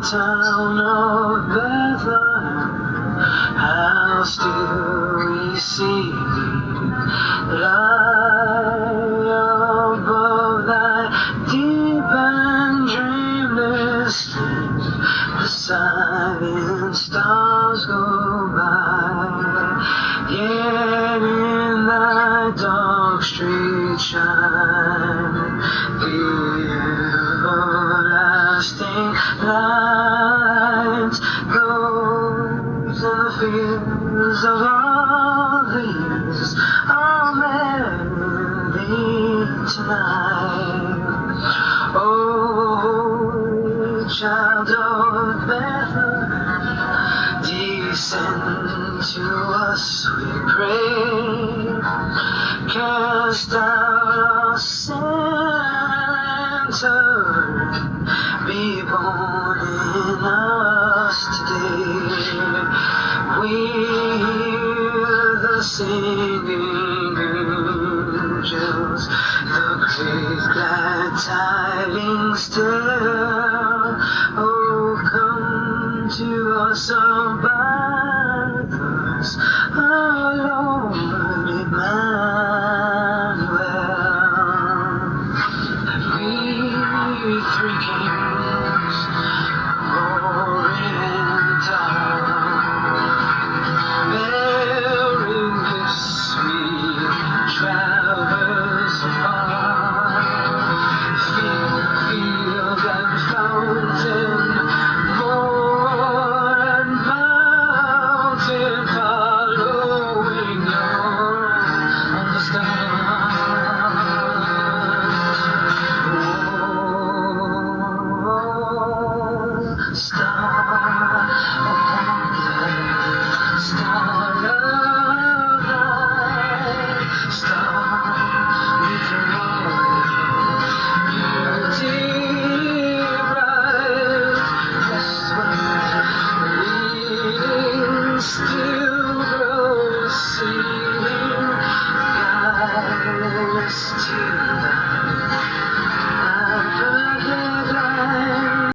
town of Bethlehem, how still we see thee lie above thy deep and dreamless sleep. The silent stars go by, yet in thy dark street shine the everlasting light. Those in the fields of all these are thee tonight. Oh, child of Bethlehem, descend to us, we pray. Cast out our sin and turn, be born in us today. We hear the singing angels, the great glad tidings tell. Oh, come to us above.